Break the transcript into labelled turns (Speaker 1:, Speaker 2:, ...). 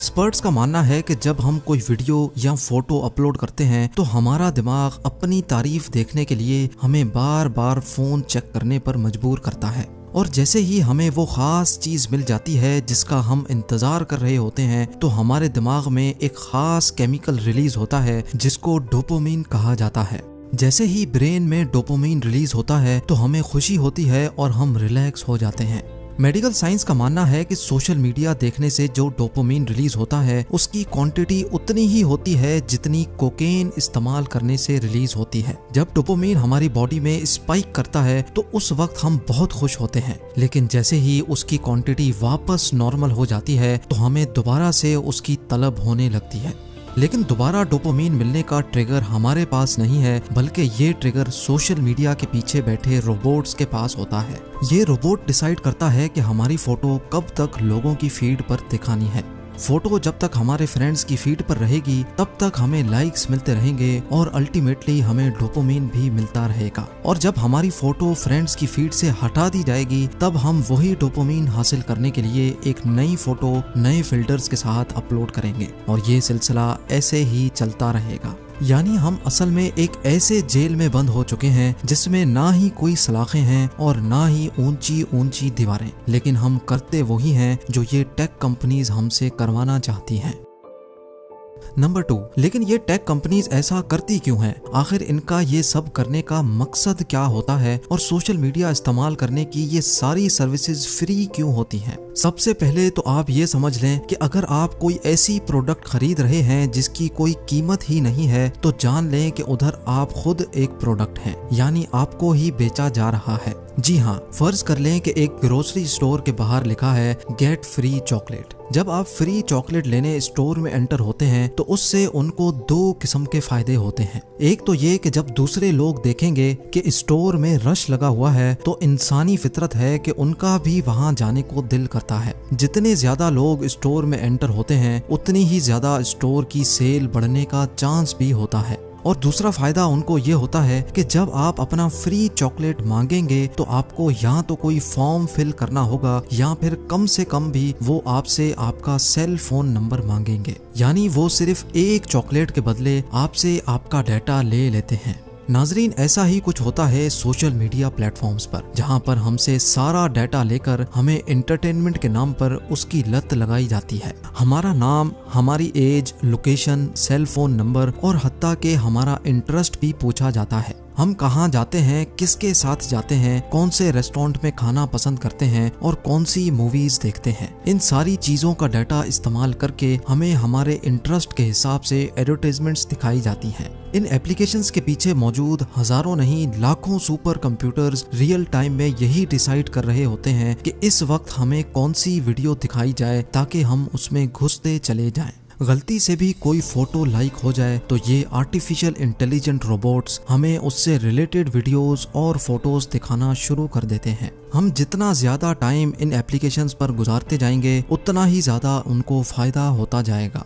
Speaker 1: Experts का मानना है कि जब हम कोई वीडियो या फोटो अपलोड करते हैं तो हमारा दिमाग अपनी तारीफ देखने के लिए हमें बार बार फोन चेक करने पर मजबूर करता है। और जैसे ही हमें वो खास चीज मिल जाती है जिसका हम इंतजार कर रहे होते हैं तो हमारे दिमाग में एक खास केमिकल रिलीज होता है जिसको डोपामिन कहा जाता है। जैसे ही ब्रेन में डोपामिन रिलीज होता है तो हमें खुशी होती है और हम रिलैक्स हो जाते हैं। मेडिकल साइंस का मानना है कि सोशल मीडिया देखने से जो डोपामिन रिलीज होता है उसकी क्वांटिटी उतनी ही होती है जितनी कोकेन इस्तेमाल करने से रिलीज होती है। जब डोपामिन हमारी बॉडी में स्पाइक करता है तो उस वक्त हम बहुत खुश होते हैं, लेकिन जैसे ही उसकी क्वांटिटी वापस नॉर्मल हो जाती है तो हमें दोबारा से उसकी तलब होने लगती है। लेकिन दोबारा डोपामिन मिलने का ट्रिगर हमारे पास नहीं है, बल्कि ये ट्रिगर सोशल मीडिया के पीछे बैठे रोबोट्स के पास होता है। ये रोबोट डिसाइड करता है कि हमारी फोटो कब तक लोगों की फीड पर दिखानी है। फोटो जब तक हमारे फ्रेंड्स की फीड पर रहेगी तब तक हमें लाइक्स मिलते रहेंगे और अल्टीमेटली हमें डोपामिन भी मिलता रहेगा। और जब हमारी फोटो फ्रेंड्स की फीड से हटा दी जाएगी तब हम वही डोपामिन हासिल करने के लिए एक नई फोटो नए फिल्टर्स के साथ अपलोड करेंगे और ये सिलसिला ऐसे ही चलता रहेगा। यानी हम असल में एक ऐसे जेल में बंद हो चुके हैं जिसमें ना ही कोई सलाखें हैं और ना ही ऊंची ऊंची दीवारें, लेकिन हम करते वही हैं जो ये टेक कंपनीज हमसे करवाना चाहती हैं। नंबर 2, लेकिन ये टेक कंपनीज ऐसा करती क्यों हैं? आखिर इनका ये सब करने का मकसद क्या होता है और सोशल मीडिया इस्तेमाल करने की ये सारी सर्विसेज फ्री क्यों होती हैं? सबसे पहले तो आप ये समझ लें कि अगर आप कोई ऐसी प्रोडक्ट खरीद रहे हैं जिसकी कोई कीमत ही नहीं है तो जान लें कि उधर आप खुद एक प्रोडक्ट हैं, यानी आपको ही बेचा जा रहा है। जी हाँ, फर्ज कर लें कि एक ग्रोसरी स्टोर के बाहर लिखा है गेट फ्री चॉकलेट। जब आप फ्री चॉकलेट लेने स्टोर में एंटर होते हैं तो उससे उनको 2 किस्म के फायदे होते हैं। एक तो ये कि जब दूसरे लोग देखेंगे कि स्टोर में रश लगा हुआ है तो इंसानी फितरत है कि उनका भी वहां जाने को दिल करता है। जितने ज्यादा लोग स्टोर में एंटर होते हैं उतनी ही ज्यादा स्टोर की सेल बढ़ने का चांस भी होता है। और दूसरा फायदा उनको ये होता है कि जब आप अपना फ्री चॉकलेट मांगेंगे तो आपको या तो कोई फॉर्म फिल करना होगा या फिर कम से कम भी वो आपसे आपका सेल फोन नंबर मांगेंगे, यानी वो सिर्फ एक चॉकलेट के बदले आपसे आपका डाटा ले लेते हैं। नाजरीन, ऐसा ही कुछ होता है सोशल मीडिया प्लेटफॉर्म्स पर, जहां पर हमसे सारा डाटा लेकर हमें एंटरटेनमेंट के नाम पर उसकी लत लगाई जाती है। हमारा नाम, हमारी age, location, cell phone number और हत्ता के हमारा इंटरेस्ट भी पूछा जाता है। हम कहाँ जाते हैं, किसके साथ जाते हैं, कौन से रेस्टोरेंट में खाना पसंद करते हैं और कौन सी मूवीज देखते हैं, इन सारी चीजों का डाटा इस्तेमाल करके हमें हमारे इंटरेस्ट के हिसाब से एडवर्टाइजमेंट्स दिखाई जाती हैं। इन एप्लीकेशंस के पीछे मौजूद हजारों नहीं लाखों सुपर कंप्यूटर्स रियल टाइम में यही डिसाइड कर रहे होते हैं कि इस वक्त हमें कौन सी वीडियो दिखाई जाए ताकि हम उसमें घुसते चले जाएं। गलती से भी कोई फोटो लाइक हो जाए तो ये आर्टिफिशियल इंटेलिजेंट रोबोट्स हमें उससे रिलेटेड वीडियोस और फोटोज दिखाना शुरू कर देते हैं। हम जितना ज्यादा टाइम इन एप्लीकेशंस पर गुजारते जाएंगे उतना ही ज्यादा उनको फायदा होता जाएगा।